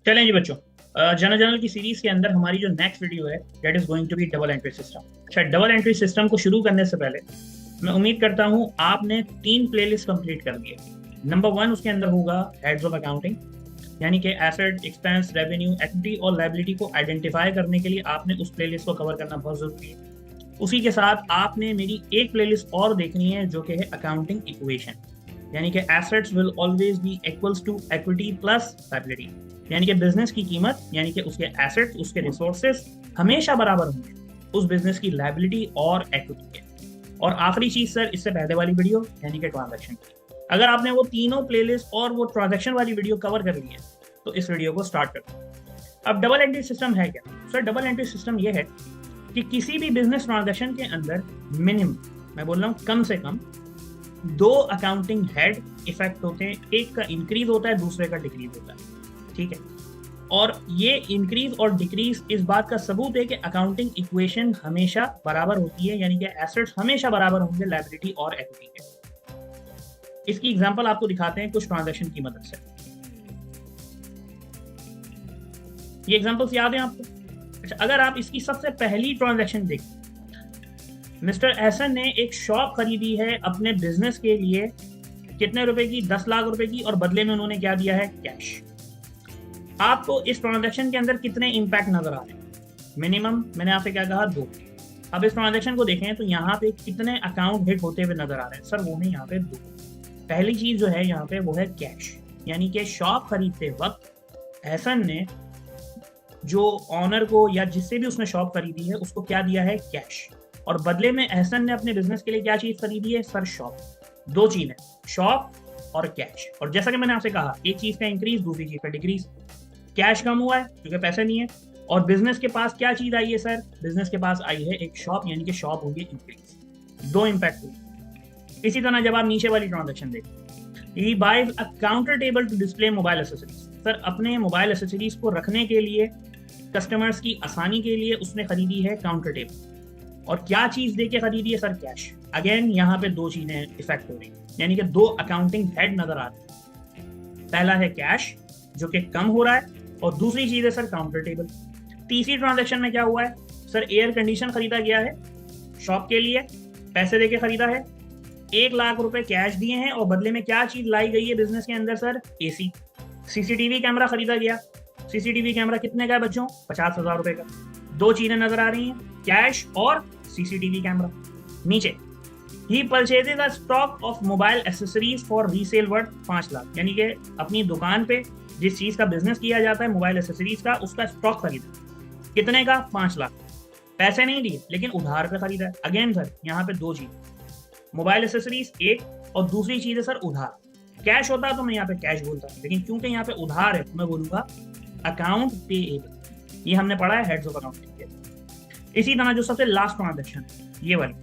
चलें जी बच्चों, जनरल की सीरीज के अंदर हमारी जो नेक्स्ट वीडियो है that is going to be double entry system. अच्छा, डबल एंट्री सिस्टम को शुरू करने से पहले मैं उम्मीद करता हूं आपने 3 प्लेलिस्ट कंप्लीट कर दिए। नंबर 1 उसके अंदर होगा हेड्स ऑफ अकाउंटिंग, यानी कि एसेट, एक्सपेंस, रेवेन्यू, इक्विटी और लायबिलिटी को आइडेंटिफाई करने के लिए आपने उस प्लेलिस्ट को कवर करना बहुत जरूरी है। उसी के साथ आपने मेरी एक प्लेलिस्ट और देखनी है जो कि है अकाउंटिंग इक्वेशन, यानी कि assets will always be equals to equity plus liability, यानी कि बिजनेस की कीमत यानी कि उसके एसेट्स, उसके रिसोर्सेस हमेशा बराबर होंगे उस बिजनेस की लायबिलिटी और इक्विटी के। और आखिरी चीज सर, इससे पहले वाली वीडियो यानी कि ट्रांजैक्शन की, अगर आपने वो तीनों प्लेलिस्ट और वो ट्रांजैक्शन वाली वीडियो कवर कर ली है तो इस वीडियो को स्टार्ट करते हैं। अब डबल एंट्री सिस्टम है क्या सर? डबल एंट्री सिस्टम ये है कि किसी भी बिजनेस ट्रांजैक्शन के अंदर मिनिमम, मैं बोल रहा हूँ कम से कम 2 अकाउंटिंग हेड इफेक्ट होते हैं। एक का इंक्रीज होता है, दूसरे का डिक्रीज होता है, ठीक है। और ये इंक्रीज और डिक्रीज इस बात का सबूत है कि अकाउंटिंग इक्वेशन हमेशा बराबर होती है, यानी कि एसेट्स हमेशा बराबर होंगे लायबिलिटी और इक्विटी के। इसकी एग्जांपल आपको दिखाते हैं कुछ ट्रांजैक्शन की मदद से। ये एग्जांपल्स याद है आपको? अच्छा, अगर आप इसकी सबसे पहली ट्रांजैक्शन देखें, मिस्टर एहसन ने एक शॉप खरीदी है अपने बिजनेस के लिए, कितने रुपए की? 10 लाख रुपए की, और बदले में उन्होंने क्या दिया है? कैश। आपको इस ट्रांजैक्शन के अंदर कितने इंपैक्ट नजर आ रहे हैं? मिनिमम मैंने आपसे क्या कहा? 2। अब इस ट्रांजैक्शन को देखें तो यहाँ पे कितने अकाउंट हिट होते हुए नजर आ रहे हैं सर? वो है यहाँ पे 2। पहली चीज जो है यहाँ पे वो है कैश, यानी कि शॉप खरीदते वक्त एहसन ने जो ऑनर को या जिससे भी उसने शॉप खरीदी है उसको क्या दिया है? कैश। और बदले में एहसन ने अपने बिजनेस के लिए क्या चीज खरीदी है सर? शॉप। 2 चीज है, शॉप और कैश। और जैसा कि मैंने आपसे कहा, एक चीज का इंक्रीज, दूसरी चीज का डिक्रीज। कैश कम हुआ है क्योंकि पैसे नहीं है, और बिजनेस के पास क्या चीज आई है सर? बिजनेस के पास आई है एक शॉप, यानी कि शॉप होगी इंक्रीज। 2 इंपैक्ट हुए। इसी तरह जब आप नीचे वाली ट्रांजैक्शन देखें, he buys a counter table to display mobile accessories. Sir, अपने मोबाइल एसेसरीज को रखने के लिए, कस्टमर्स की आसानी के लिए उसने खरीदी है काउंटर टेबल। और क्या चीज देके खरीदी है सर? कैश। अगेन यहाँ पे 2 चीजें इफेक्ट हो रही, यानी कि 2 अकाउंटिंग हेड नजर आ रहे हैं। पहला है कैश जो कि कम हो रहा है, और दूसरी चीज है सर काउंटर टेबल। तीसरी ट्रांजैक्शन में क्या हुआ है सर? एयर कंडीशन खरीदा गया है शॉप के लिए, पैसे देके खरीदा है, 1 लाख रुपए कैश दिए हैं, और बदले में क्या चीज लाई गई है बिजनेस के अंदर सर? एसी। सीसीटीवी कैमरा खरीदा गया, सीसीटीवी कैमरा कितने का है बच्चों? 50,000 रुपए का। 2 चीजें नजर आ रही हैं, कैश और सीसीटीवी कैमरा। नीचे, he purchases a stock of mobile accessories for resale worth 5 lakh, यानी कि अपनी दुकान पे जिस चीज का बिजनेस किया जाता है मोबाइल एसेसरीज का, उसका स्टॉक खरीदा। कितने का? 5 लाख। पैसे नहीं दिए लेकिन उधार पे खरीदा है। अगेन सर, यहाँ पे 2 चीज, मोबाइल एसेसरीज एक, और दूसरी चीज है सर उधार। कैश होता तो मैं यहाँ पे कैश बोलता, लेकिन क्योंकि यहाँ पे उधार है तो मैं बोलूंगा अकाउंट पेएबल। ये हमने पढ़ा है हेड्स ऑफ अकाउंटिंग के। इसी तरह जो सबसे लास्ट ट्रांजैक्शन ये वाली,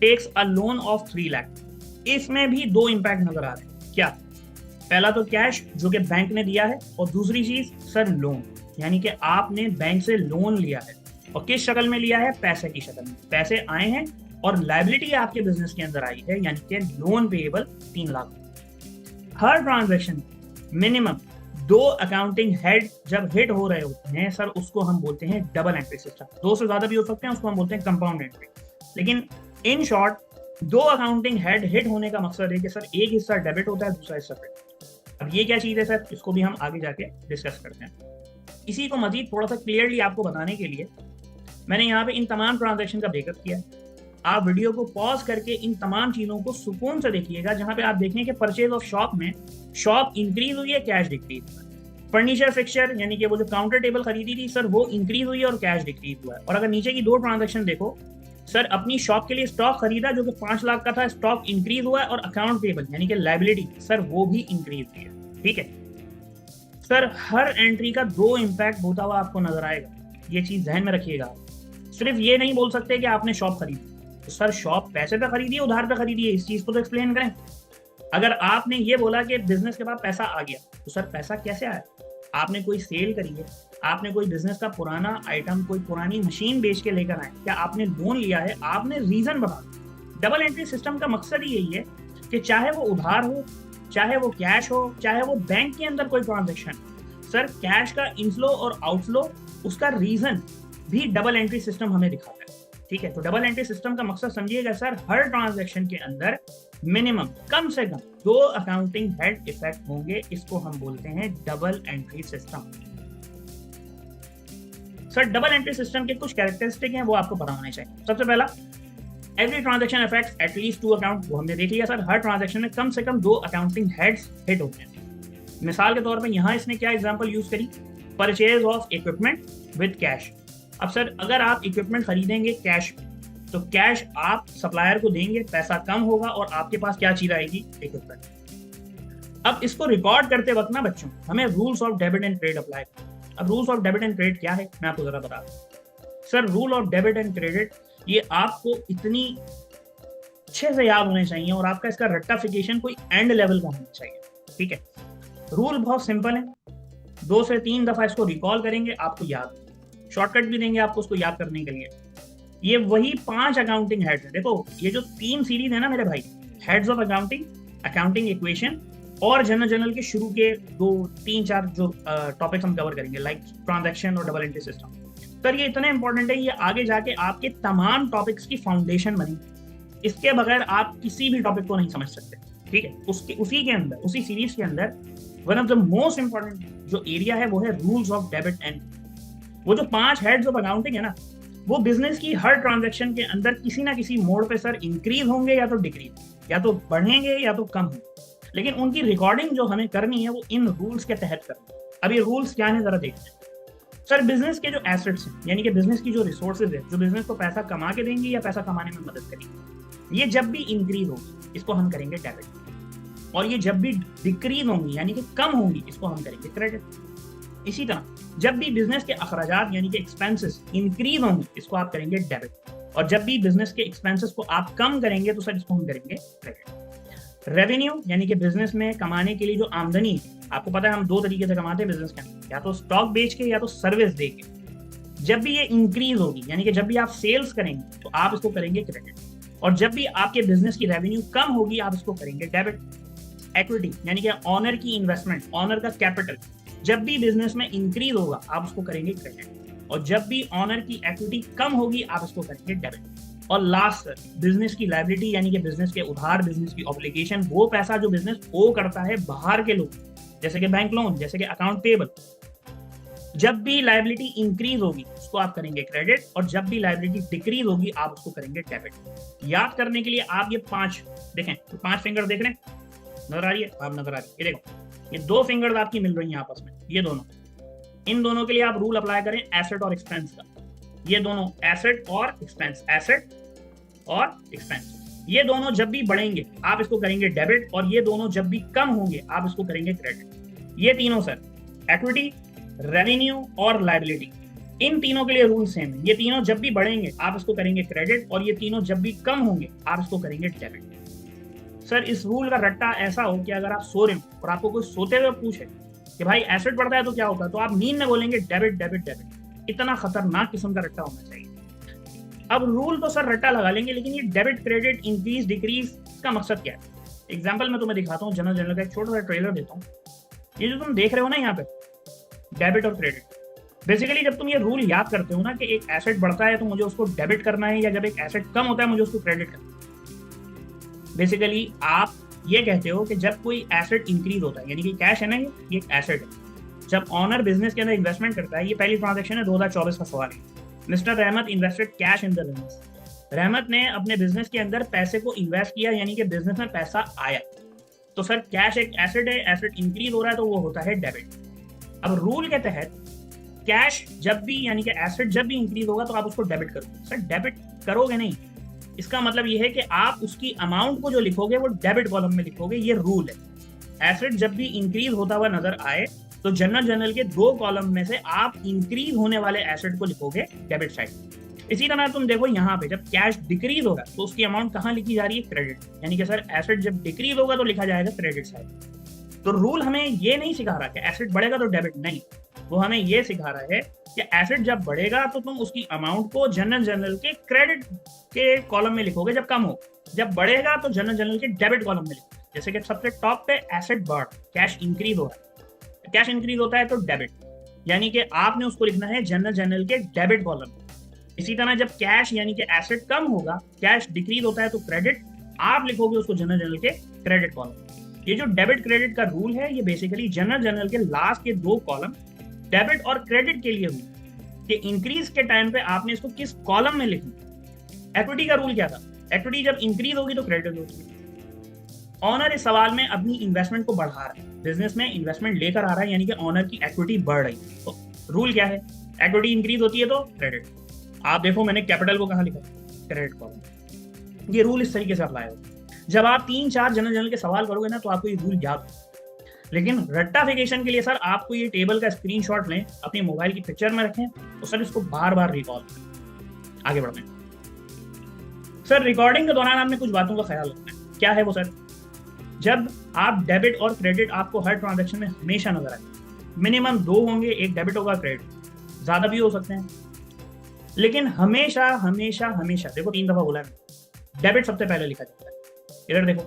takes a loan of 3 lakh, इसमें भी 2 इंपैक्ट नजर आ रहे हैं। क्या? पहला तो कैश जो कि बैंक ने दिया है, और दूसरी चीज सर लोन, यानी कि आपने बैंक से लोन लिया है, और किस शक्ल में लिया है? पैसे की शक्ल में। पैसे आए हैं और लायबिलिटी आपके बिजनेस के अंदर आई है, यानी कि लोन पेएबल 3 लाख। हर ट्रांजैक्शन मिनिमम 2 अकाउंटिंग हेड जब हिट हो रहे होते हैं सर, उसको हम बोलते हैं डबल एंट्री सिस्टम। 2 से ज्यादा भी हो सकते हैं, उसको हम बोलते हैं कंपाउंड एंट्री। लेकिन in short 2 accounting head hit होने का मकसद है कि सर एक हिस्सा डेबिट होता है, दूसरा हिस्सा क्रेडिट। अब ये क्या चीज है सर? इसको भी हम आगे जाके डिस्कस करते हैं। इसी को मजीद थोड़ा सा क्लियरली आपको बताने के लिए मैंने यहाँ पे इन तमाम ट्रांजैक्शन का ब्रेकअप किया। आप वीडियो को पॉज करके इन तमाम चीजों को सुकून से देखिएगा, जहां पे आप देखें कि परचेज ऑफ शॉप में शॉप इंक्रीज हुई है, कैश डिक्रीज हुआ है। फर्नीचर फिक्सचर यानी कि वो जो काउंटर टेबल खरीदी थी सर, वो इंक्रीज हुई है और कैश डिक्रीज हुआ है। और अगर नीचे की 2 ट्रांजैक्शन देखो सर, अपनी शॉप के लिए स्टॉक खरीदा जो कि 5 लाख का था, स्टॉक इंक्रीज हुआ है, और अकाउंट पेबल यानी कि लायबिलिटी सर वो भी इंक्रीज हुई है, ठीक है। सर हर एंट्री का 2 इंपैक्ट होता हुआ आपको नजर आएगा, ये चीज ध्यान में रखिएगा। सिर्फ ये नहीं बोल सकते कि आपने शॉप खरीदी तो सर शॉप पैसे पे खरीदी है, उधार पे खरीदी है, इस चीज को तो एक्सप्लेन करें। अगर आपने ये बोला कि बिजनेस के बाद पैसा आ गया तो सर पैसा कैसे आया? आपने कोई सेल करी है, आपने कोई बिजनेस का पुराना आइटम, कोई पुरानी मशीन बेच के लेकर आए, क्या आपने लोन लिया है? आपने रीजन बता। डबल एंट्री सिस्टम का मकसद ही यही है कि चाहे वो उधार हो, चाहे वो कैश हो, चाहे वो बैंक के अंदर कोई ट्रांजेक्शन, सर कैश का इनफ्लो और आउटफ्लो, उसका रीजन भी डबल एंट्री सिस्टम हमें दिखाता है। ठीक है, तो डबल एंट्री सिस्टम का मकसद समझिएगा सर, हर ट्रांजैक्शन के अंदर मिनिमम कम से कम 2 अकाउंटिंग हेड इफेक्ट होंगे, इसको हम बोलते हैं double entry system. Sir double entry system के कुछ कैरेक्टरिस्टिक हैं, वो आपको पता होने चाहिए। सबसे पहला, every transaction affects at least 2 account, वो हमने देख लिया सर, हर ट्रांजैक्शन में कम से कम 2 अकाउंटिंग हेड्स हिट होते हैं। मिसाल के तौर पे यहाँ इसने क्या एग्जांपल यूज करी, purchase of equipment with cash. अब सर अगर आप इक्विपमेंट खरीदेंगे कैश में, तो कैश आप सप्लायर को देंगे, पैसा कम होगा और आपके पास क्या चीज आएगी, इक्विपमेंट। अब इसको रिकॉर्ड करते वक्त ना बच्चों, हमें rules of debit and credit apply. अब rules of debit and credit क्या है, मैं आपको जरा बता दूं। Sir rule of debit and credit ये आपको इतनी अच्छे से याद होने चाहिए और आपका इसका रट्टाफिकेशन कोई एंड लेवल का होना चाहिए। ठीक है, रूल बहुत सिंपल है, 2 से 3 दफा इसको रिकॉल करेंगे, आपको याद, शॉर्टकट भी देंगे आपको उसको याद करने के लिए। ये वही 5 अकाउंटिंग हेड्स है। देखो ये जो 3 सीरीज है ना मेरे भाई, heads of accounting, accounting equation और जनरल के शुरू के 2, 3, 4 जो टॉपिक्स हम कवर करेंगे, लाइक ट्रांजैक्शन और डबल एंट्री सिस्टम। सर ये इतने इंपॉर्टेंट है, ये आगे जाके आपके तमाम टॉपिक्स की फाउंडेशन बनेगी। इसके बगैर आप किसी भी टॉपिक को नहीं समझ सकते। ठीक है, उसी के अंदर, उसी सीरीज के अंदर one of the most important जो एरिया है वो है रूल्स ऑफ डेबिट एंड। वो जो 5 हेड्स ऑफ अकाउंटिंग है ना, वो बिजनेस की हर ट्रांजैक्शन के अंदर किसी ना किसी मोड पे सर इंक्रीज होंगे या तो डिक्रीज, या तो बढ़ेंगे या तो कम होंगे, लेकिन उनकी रिकॉर्डिंग जो हमें करनी है वो इन रूल्स के तहत करनी है। अब ये रूल्स क्या है जरा देखते हैं। सर बिजनेस के जो एसेट्स हैं, यानी कि बिजनेस की जो रिसोर्सेज है, जो बिजनेस को पैसा कमा के देंगी या पैसा कमाने में मदद करेंगी, ये जब भी इंक्रीज होगी इसको हम करेंगे डेबिट, और ये जब भी डिक्रीज होंगी यानी कि कम होंगी इसको हम करेंगे क्रेडिट। इसी तरह जब भी बिजनेस के अखराजात यानी कि एक्सपेंसेस इंक्रीज होंगे इसको आप करेंगे डेबिट, और जब भी बिजनेस के एक्सपेंसेस को आप कम करेंगे तो सर इसको हम करेंगे क्रेडिट। रेवेन्यू यानी कि बिजनेस में कमाने के लिए जो आमदनी है, आपको पता है हम 2 तरीके से कमाते हैं बिजनेस के अंदर, या तो स्टॉक बेच के या तो सर्विस दे के। जब भी ये इंक्रीज होगी यानी कि जब भी आप सेल्स करेंगे तो आप इसको करेंगे क्रेडिट, और जब भी आपके बिजनेस की रेवेन्यू कम होगी आप इसको करेंगे डेबिट। इक्विटी यानी कि ऑनर की इन्वेस्टमेंट, ऑनर का कैपिटल, जब भी बिजनेस में इंक्रीज होगा आप उसको करेंगे क्रेडिट, और जब भी ऑनर की इक्विटी कम होगी आप इसको करेंगे डेबिट। और लास्ट बिजनेस की लायबिलिटी यानी कि बिजनेस के उधार, बिजनेस की ऑब्लिगेशन, वो पैसा जो बिजनेस ओ करता है बाहर के लोग, जैसे कि बैंक लोन, जैसे कि अकाउंट पेबल, जब भी लायबिलिटी इंक्रीज होगी उसको आप करेंगे क्रेडिट, और जब भी लायबिलिटी डिक्रीज होगी आप उसको करेंगे डेबिट। याद करने के लिए आप ये 5 देखें, तो 5 फिंगर देख रहे हैं, नजर आ रही है, आप नजर आ रही है, ये देखो ये 2 फिंगर्स आपकी मिल रही हैं आपस में, ये दोनों, इन दोनों के लिए आप रूल अप्लाई करें एसेट और एक्सपेंस का। ये दोनों एसेट और एक्सपेंस, एसेट और एक्सपेंस, ये दोनों जब भी बढ़ेंगे आप इसको करेंगे डेबिट, और ये दोनों जब भी कम होंगे आप इसको करेंगे क्रेडिट। ये तीनों सर, इक्विटी, रेवेन्यू और लायबिलिटी, इन तीनों के लिए रूल सेम है। ये तीनों जब भी बढ़ेंगे आप इसको करेंगे क्रेडिट, और ये तीनों जब भी कम होंगे आप इसको करेंगे डेबिट। सर इस रूल का रट्टा ऐसा हो कि अगर आप सो रहे हो और आपको कोई सोते हुए पूछे कि भाई एसेट बढ़ता है तो क्या होता है, तो आप नींद में बोलेंगे डेबिट डेबिट डेबिट। इतना खतरनाक किस्म का रट्टा होना चाहिए। अब रूल तो सर रट्टा लगा लेंगे, लेकिन ये डेबिट, क्रेडिट, इंक्रीज, डिक्रीज का मकसद क्या है? एग्जाम्पल मैं तुम्हें दिखाता हूँ, जनरल का एक छोटा सा ट्रेलर देता हूँ। ये जो तुम देख रहे हो ना यहाँ पे, डेबिट और क्रेडिट, बेसिकली जब तुम ये रूल याद करते हो ना कि एक एसेट बढ़ता है तो मुझे उसको डेबिट करना है, या जब एक एसेट कम होता है मुझे उसको क्रेडिट करना है, बेसिकली आप ये कहते हो कि जब कोई एसेट इंक्रीज होता है, यानी कि कैश है ना, ये एक एसेट है, जब ऑनर बिजनेस के अंदर इन्वेस्टमेंट करता है, ये पहली ट्रांजैक्शन है 2024 का सवाल है। मिस्टर रहमत invested cash in the business. रहमत ने अपने बिजनेस के अंदर पैसे को इन्वेस्ट किया, यानी कि बिजनेस में पैसा आया। तो सर कैश एक एसेट है, एसेट इंक्रीज हो रहा है तो वो होता है डेबिट। अब रूल के तहत कैश जब भी, यानी कि एसेट जब भी इंक्रीज होगा तो आप उसको डेबिट करोगे। सर डेबिट करोगे नहीं, इसका मतलब ये है कि आप उसकी अमाउंट को जो लिखोगे वो डेबिट कॉलम में लिखोगे, ये रूल है। एसेट जब भी इंक्रीज होता हुआ नजर आए तो जनरल के 2 कॉलम में से आप इंक्रीज होने वाले एसेट को लिखोगे डेबिट साइड। इसी तरह तुम देखो यहाँ पे, जब कैश डिक्रीज होगा तो उसकी अमाउंट कहाँ लिखी जा रही है, क्रेडिट, यानी कि सर एसेट जब डिक्रीज होगा तो लिखा जाएगा क्रेडिट साइड। तो रूल हमें ये नहीं सिखा रहा कि एसेट बढ़ेगा तो डेबिट, नहीं, वो हमें ये सिखा रहा है कि एसेट जब बढ़ेगा तो तुम उसकी अमाउंट को जनरल के क्रेडिट के कॉलम में लिखोगे जब कम हो, जब बढ़ेगा तो जनरल के डेबिट कॉलम में लिखोगे। जैसे कि सबसे टॉप पे एसेट बढ़, कैश इंक्रीज हो रहा है, कैश इंक्रीज होता है तो डेबिट, यानी कि आपने उसको लिखना है जनरल के डेबिट कॉलम। इसी तरह जब कैश यानी कि एसेट कम होगा, कैश डिक्रीज होता है तो क्रेडिट, आप लिखोगे उसको जनरल के क्रेडिट कॉलम। ये जो डेबिट क्रेडिट का रूल है ये बेसिकली जनरल के लास्ट के दो कॉलम डेबिट और क्रेडिट के लिए हुई कि इंक्रीज के टाइम पे आपने इसको किस कॉलम में लिखना। इक्विटी का रूल क्या था, इक्विटी जब इंक्रीज होगी तो क्रेडिट होगी। ऑनर इस सवाल में अपनी इन्वेस्टमेंट को बढ़ा रहा है, बिजनेस में इन्वेस्टमेंट लेकर आ रहा है, यानी कि ऑनर की इक्विटी बढ़ रही है। तो रूल क्या है, इक्विटी इंक्रीज होती है तो क्रेडिट। आप देखो मैंने कैपिटल को कहाँ लिखा, क्रेडिट कॉलम। ये रूल इस तरीके से अप्लाई होगा। जब आप 3-4 जनरल के सवाल करोगे ना तो आपको ये रूल याद हो। लेकिन रट्टाफिकेशन के लिए सर आपको ये टेबल का स्क्रीनशॉट लें, अपनी मोबाइल की पिक्चर में रखें, तो सर इसको बार बार रिकॉल आगे बढ़ते हैं। सर रिकॉर्डिंग के दौरान आपने कुछ बातों का ख्याल रखना है। क्या है वो सर, जब आप डेबिट और क्रेडिट आपको हर ट्रांजैक्शन में हमेशा नजर आए, मिनिमम 2 होंगे, एक डेबिट होगा, क्रेडिट ज्यादा भी हो सकते हैं, लेकिन हमेशा हमेशा हमेशा देखो 3 दफा बोला है, डेबिट सबसे पहले लिखा जाता है। इधर देखो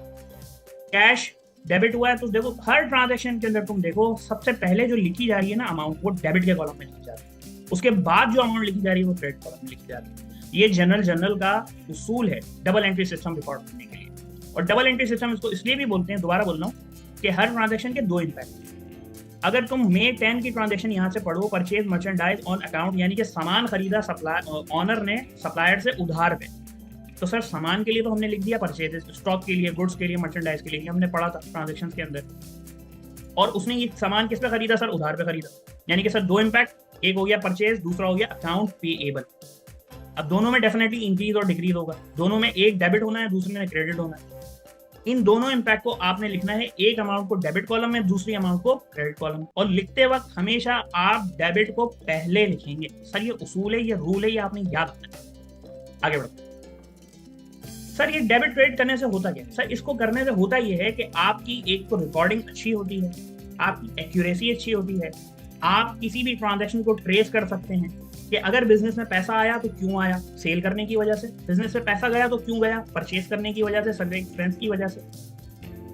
कैश डेबिट हुआ है तो देखो हर ट्रांजैक्शन के अंदर तुम देखो सबसे पहले जो लिखी जा रही है ना अमाउंट, वो डेबिट के कॉलम में लिखी जा रही है, उसके बाद जो अमाउंट लिखी जा रही है वो क्रेडिट कॉलम में लिखी जा रही है। ये जनरल का उसूल है डबल एंट्री सिस्टम रिकॉर्ड करने के लिए। और डबल एंट्री सिस्टम इसको इसलिए भी बोलते हैं, दोबारा बोल रहा हूँ, कि हर ट्रांजैक्शन के 2 इम्पैक्ट। अगर तुम May 10 की ट्रांजैक्शन यहाँ से पढ़ो, परचेज मर्चेंडाइज ऑन अकाउंट, यानी कि सामान खरीदा ऑनर ने सप्लायर से उधार पे, तो सर सामान के लिए तो हमने लिख दिया परचेज, स्टॉक के लिए, गुड्स के लिए, मर्चेंडाइज के लिए, हमने पढ़ा था ट्रांजैक्शन के अंदर। और उसने ये सामान किस पे खरीदा सर, उधार पे खरीदा, यानी कि सर 2 इम्पैक्ट, एक हो गया परचेज, दूसरा हो गया अकाउंट पेएबल। अब दोनों में डेफिनेटली इंक्रीज और डिक्रीज होगा, दोनों में एक डेबिट होना है, दूसरे में क्रेडिट होना है। इन दोनों इम्पैक्ट को आपने लिखना है, एक अमाउंट को डेबिट कॉलम में, दूसरी अमाउंट को क्रेडिट कॉलम। और लिखते वक्त हमेशा आप डेबिट को पहले लिखेंगे। सर ये उसूल है, ये रूल है, ये आपने याद रखना है। आगे बढ़ो सर, ये डेबिट क्रेडिट करने से होता क्या सर, इसको करने से होता ये है कि आपकी एक तो रिकॉर्डिंग अच्छी होती है, आपकी एक्यूरेसी अच्छी होती है, आप किसी भी ट्रांजैक्शन को ट्रेस कर सकते हैं कि अगर बिजनेस में पैसा आया तो क्यों आया, सेल करने की वजह से, बिजनेस में पैसा गया तो क्यों गया, परचेज करने की वजह से, सर्वे एक्सपेंस की वजह से।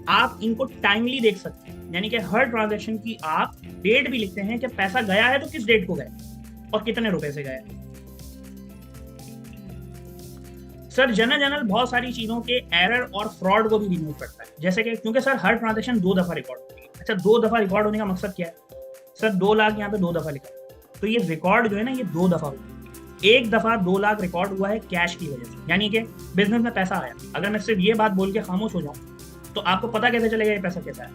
आप इनको टाइमली देख सकते हैं, यानी कि हर ट्रांजैक्शन की आप डेट भी लिखते हैं कि पैसा गया है तो किस डेट को गया और कितने रुपए से गया। सर जनरल बहुत सारी चीजों के एरर और फ्रॉड को भी रिमूव करता है, जैसे कि क्योंकि सर हर ट्रांजैक्शन 2 दफा रिकॉर्ड होती है। अच्छा 2 दफा रिकॉर्ड होने का मकसद क्या है सर, 2 लाख यहाँ पे 2 दफा लिखा, तो ये रिकॉर्ड जो है ना ये 2 दफा हुआ। एक दफा 2 लाख रिकॉर्ड हुआ है कैश की वजह से, यानी कि बिजनेस में पैसा आया। अगर मैं सिर्फ ये बात बोल के खामोश हो जाऊं तो आपको पता कैसे चलेगा ये पैसा कैसा है।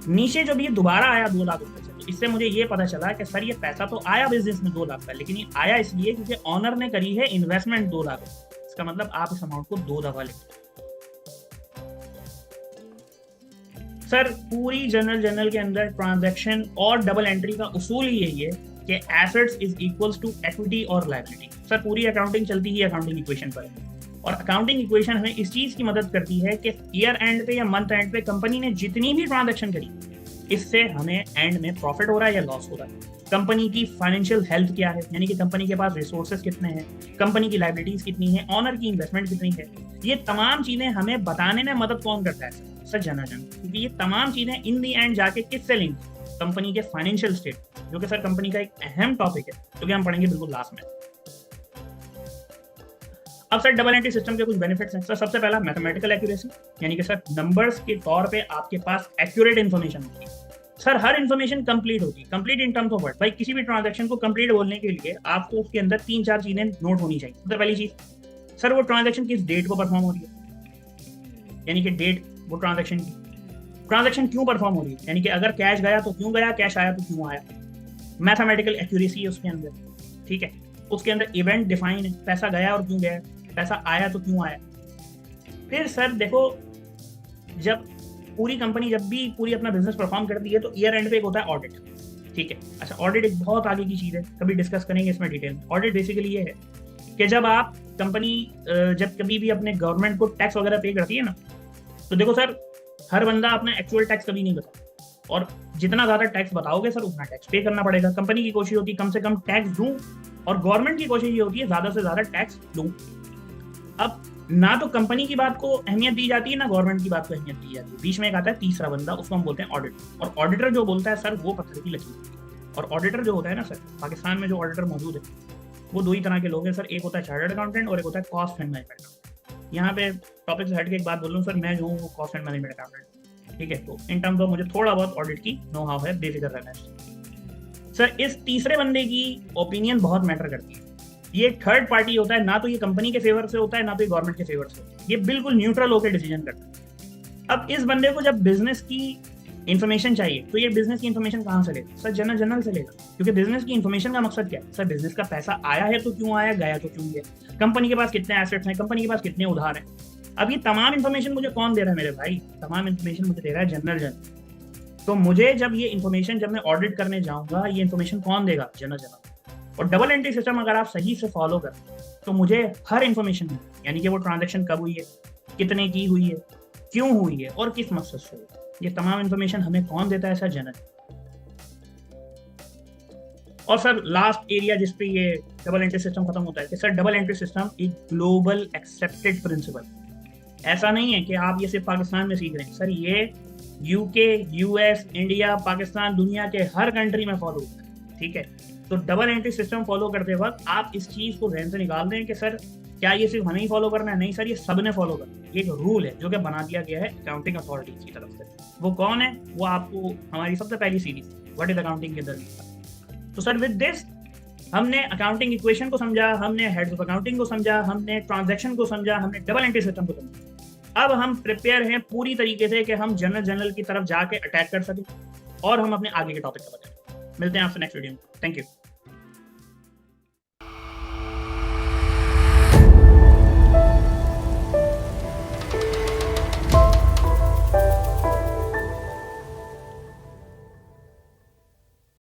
नीचे जब ये दोबारा आया 2 लाख रुपए से, तो इससे मुझे ये पता चला कि सर ये पैसा तो आया बिजनेस में 2 लाख का, लेकिन ये आया इसलिए क्योंकि ऑनर ने करी है इन्वेस्टमेंट 2 लाख। इसका मतलब आप इस अमाउंट को 2 दफा लिखें। सर पूरी जनरल के अंदर ट्रांजैक्शन और डबल एंट्री का उसूल ही यही है कि assets is equals to equity और लायबिलिटी। सर पूरी अकाउंटिंग चलती ही अकाउंटिंग इक्वेशन पर है, और अकाउंटिंग इक्वेशन हमें इस चीज की मदद करती है कि ईयर एंड पे या मंथ एंड पे कंपनी ने जितनी भी ट्रांजैक्शन करी, इससे हमें एंड में प्रॉफिट हो रहा है या लॉस हो रहा है, कंपनी की फाइनेंशियल हेल्थ क्या है, यानी कि कंपनी के पास रिसोर्सेज कितने हैं, कंपनी की लायबिलिटीज कितनी है, ऑनर की इन्वेस्टमेंट कितनी है। ये तमाम चीजें हमें बताने में मदद कौन करता है सर, जनरल, क्योंकि ये तमाम चीजें इन दी एंड जाके किससे लिंक, कंपनी के फाइनेंशियल स्टेट, जो कि सर कंपनी का एक अहम टॉपिक है, जो कि हम पढ़ेंगे बिल्कुल लास्ट में। अब सर डबल एंट्री सिस्टम के कुछ बेनिफिट्स हैं। सर सबसे पहला मैथमेटिकल एक्यूरेसी, यानी कि सर नंबर्स के तौर पे आपके पास एक्यूरेट इन्फॉर्मेशन होती है। सर हर इन्फॉर्मेशन कंप्लीट होगी, complete in terms of word. भाई किसी भी ट्रांजैक्शन को कंप्लीट बोलने के लिए आपको उसके अंदर 3-4 चीजें नोट होनी चाहिए। सबसे पहली चीज सर वो ट्रांजैक्शन किस डेट को परफॉर्म हो रही है, यानी कि डेट वो ट्रांजैक्शन की, ट्रांजैक्शन क्यों परफॉर्म हो रही है, यानी कि अगर कैश गया तो क्यों गया, कैश आया तो क्यों आया। मैथमेटिकल एक्यूरेसी है उसके अंदर, ठीक है। उसके अंदर इवेंट डिफाइन है, पैसा गया और क्यों गया, पैसा आया तो क्यों आया। फिर सर देखो जब पूरी कंपनी जब भी पूरी अपना बिजनेस परफॉर्म करती है तो ईयर एंड पे एक होता है ऑडिट, ठीक है। अच्छा ऑडिट एक बहुत आगे की चीज है, कभी डिस्कस करेंगे इसमें डिटेल में। ऑडिट बेसिकली ये है कि जब आप कंपनी जब कभी भी अपने गवर्नमेंट को टैक्स वगैरह पे करती है ना, तो देखो सर हर बंदा अपना एक्चुअल टैक्स कभी नहीं बताता, और जितना ज्यादा टैक्स बताओगे सर उतना टैक्स पे करना पड़ेगा। कंपनी की कोशिश होती है कम से कम टैक्स दूं, और गवर्नमेंट की कोशिश ये होती है ज्यादा से ज्यादा टैक्स दूं। अब ना तो कंपनी की बात को अहमियत दी जाती है, ना गवर्नमेंट की बात को अहमियत दी जाती है। बीच में एक आता है तीसरा बंदा, उसको हम बोलते हैं ऑडिटर। और ऑडिटर जो बोलता है सर वो पत्थर की लकीर। और ऑडिटर जो होता है ना सर, पाकिस्तान में जो ऑडिटर मौजूद है वो दो ही तरह के लोग हैं सर। एक होता है चार्टर्ड अकाउंटेंट और एक होता है कॉस्ट एंड मैनेजमेंट। यहाँ पे टॉपिक से हट के एक बात बोल रहा हूँ सर, मैं जो हूँ वो कॉस्ट एंड मैनेजमेंट अकाउंटेंट, ठीक है। तो इन टर्म्स ऑफ मुझे थोड़ा बहुत ऑडिट की नो हाउ है, बेफिक्र रहना है सर। इस तीसरे बंदे की ओपिनियन बहुत मैटर करती है। ये थर्ड पार्टी होता है, ना तो ये कंपनी के फेवर से होता है ना तो ये गवर्नमेंट के फेवर से होता है। ये बिल्कुल न्यूट्रल होकर डिसीजन करता है। अब इस बंदे को जब बिजनेस की इन्फॉर्मेशन चाहिए तो ये बिजनेस की इन्फॉर्मेशन कहाँ से लेगा सर? जनरल से लेगा। क्योंकि बिजनेस की इन्फॉर्मेशन का मकसद क्या है सर? बिजनेस का पैसा आया है तो क्यों आया, गया तो क्यों गया, कंपनी के पास कितने एसेट्स हैं, कंपनी के पास कितने उधार हैं। अब ये तमाम इन्फॉर्मेशन मुझे कौन दे रहा है मेरे भाई? तमाम इन्फॉर्मेशन मुझे दे रहा है जनरल। तो मुझे जब ये इन्फॉर्मेशन, जब मैं ऑडिट करने जाऊंगा, ये इन्फॉर्मेशन कौन देगा? जनरल। और डबल एंट्री सिस्टम अगर आप सही से फॉलो करें तो मुझे हर इन्फॉर्मेशन है, यानी कि वो ट्रांजैक्शन कब हुई है, कितने की हुई है, क्यों हुई है और किस मकसद से हुई है, ये तमाम इन्फॉर्मेशन हमें कौन देता है सर? जनरल। और सर लास्ट एरिया जिस पे ये डबल एंट्री सिस्टम खत्म होता है कि सर डबल एंट्री सिस्टम एक ग्लोबल एक्सेप्टेड प्रिंसिपल। ऐसा नहीं है कि आप ये सिर्फ पाकिस्तान में सीख रहे हैं सर, ये यूके, यूएस, इंडिया, पाकिस्तान, दुनिया के हर कंट्री में फॉलो होता है, ठीक है। तो डबल एंट्री सिस्टम फॉलो करते वक्त आप इस चीज को ध्यान से निकाल दें कि सर क्या ये सिर्फ हमें ही फॉलो करना है? नहीं सर, ये सबने फॉलो करना है। एक रूल है जो कि बना दिया गया है अकाउंटिंग अथॉरिटी की तरफ से। वो कौन है? वो आपको हमारी सबसे पहली सीरीज व्हाट इज अकाउंटिंग के अंदर। तो सर विद दिस हमने अकाउंटिंग इक्वेशन को समझा, हमने हेड्स ऑफ अकाउंटिंग को समझा, हमने ट्रांजैक्शन को समझा, हमने डबल एंट्री सिस्टम को समझा। अब हम प्रिपेयर हैं पूरी तरीके से कि हम जनरल की तरफ जाके अटैक कर सकें और हम अपने आगे के टॉपिक पर बढ़ें। मिलते हैं आपसे नेक्स्ट वीडियो में। Thank you.